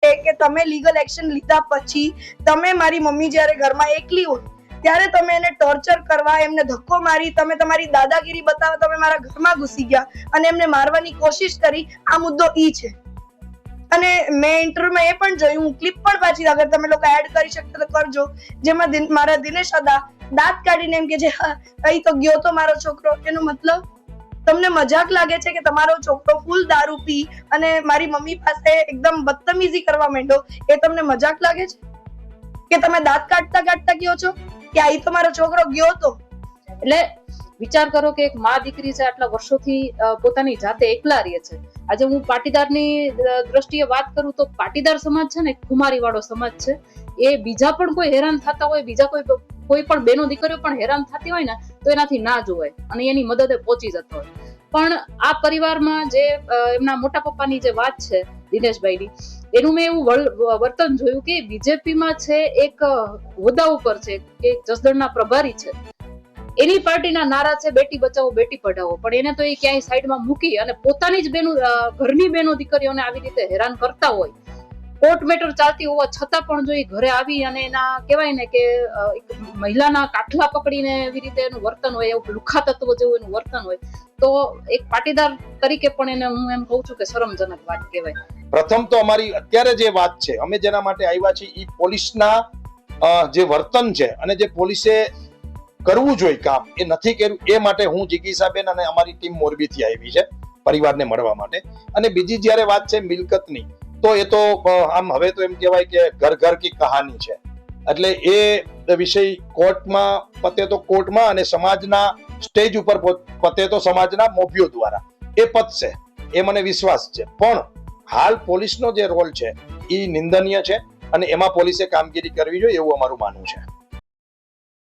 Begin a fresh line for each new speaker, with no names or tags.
છે કે તમે લીગલ એક્શન લીધા પછી તમે મારી મમ્મી જ્યારે ઘરમાં એકલી હોય ત્યારે તમે એને ટોર્ચર કરવા, એમને ધક્કો મારી, તમે તમારી દાદાગીરી બતાવવા તમે મારા ઘરમાં ઘૂસી ગયા અને એમને મારવાની કોશિશ કરી. આ મુદ્દો ઈ છે. અને મેં ઇન્ટરવ્યુમાં એ પણ જોયું, હું ક્લિપ પણ પાછી અગર તમે લોકો એડ કરી શકતા તો કરજો, જેમાં મારા દિનેશ અદા દાંત કાઢીને એમ કે છે અહીં તો ગયો તો મારો છોકરો. એનો મતલબ તમને મજાક લાગે છે કે તમારો છોકરો ફૂલ દારૂ પી અને મારી મમ્મી પાસે એકદમ બદતમીઝી કરવા માંડ્યો, એ તમને મજાક લાગે છે? કે તમે દાંત કાઢતા કાઢતા કહો છો કે અહીં તો મારો છોકરો ગયો તો?
એટલે વિચાર કરો કે એક માં દીકરી છે, આટલા વર્ષોથી પોતાની જાતે એકલા રહે છે. આજે હું પાટીદારની દ્રષ્ટિએ વાત કરું તો પાટીદાર સમાજ છે ને ખુમારી વાળો સમાજ છે. એ બીજા પણ કોઈ હેરાન થતા હોય, બીજા કોઈ પણ બેનો દીકરીઓ પણ હેરાન થતી હોય ને તો એનાથી ના જોવાય અને એની મદદે પહોંચી જતો હોય. પણ આ પરિવારમાં જે એમના મોટા પપ્પાની જે વાત છે દિનેશભાઈની, એનું મેં એવું વર્તન જોયું કે બીજેપીમાં છે એક હોદ્દા ઉપર છે કે જસદણના પ્રભારી છે, એની પાર્ટીના નારા છે બેટી બચાવો બેટી પઢાવો, પણ એને તો એ ક્યાંય સાઈડમાં મૂકી અને પોતાની જ ઘરની બેનો દીકરીઓને આવી રીતે હેરાન કરતા હોય. કોર્ટ મેટર ચાલતી હોવા છતાં પણ જો એ ઘરે આવી અને એના કહેવાય ને કે એક મહિલાના કાઠલા પકડીને એવી રીતે એનું વર્તન હોય, એવું લુખા તત્વ જેવું એનું વર્તન હોય, તો એક પાટીદાર તરીકે પણ એને હું એમ કહું છું કે શરમજનક વાત કહેવાય.
પ્રથમ તો અમારી અત્યારે જે વાત છે, અમે જેના માટે આવ્યા છીએ એ પોલીસના જે વર્તન છે અને જે પોલીસે કરવું જોઈએ કામ એ નથી કર્યું, એ માટે હું જિગીસાબેન અને અમારી ટીમ મોરબીથી આવી છે પરિવારને મળવા માટે. અને બીજી જ્યારે વાત છે મિલકતની, તો એ તો આમ હવે તો એમ કહેવાય કે ઘર ઘર કી કહાની છે. એટલે એ વિષય કોર્ટમાં પતે તો કોર્ટમાં અને સમાજના સ્ટેજ ઉપર પતે તો સમાજના મોભીઓ દ્વારા એ પતશે, એ મને વિશ્વાસ છે. પણ હાલ પોલીસનો જે રોલ છે એ નિંદનીય છે અને એમાં પોલીસે કામગીરી કરવી જોઈએ એવું અમારું માનવું છે.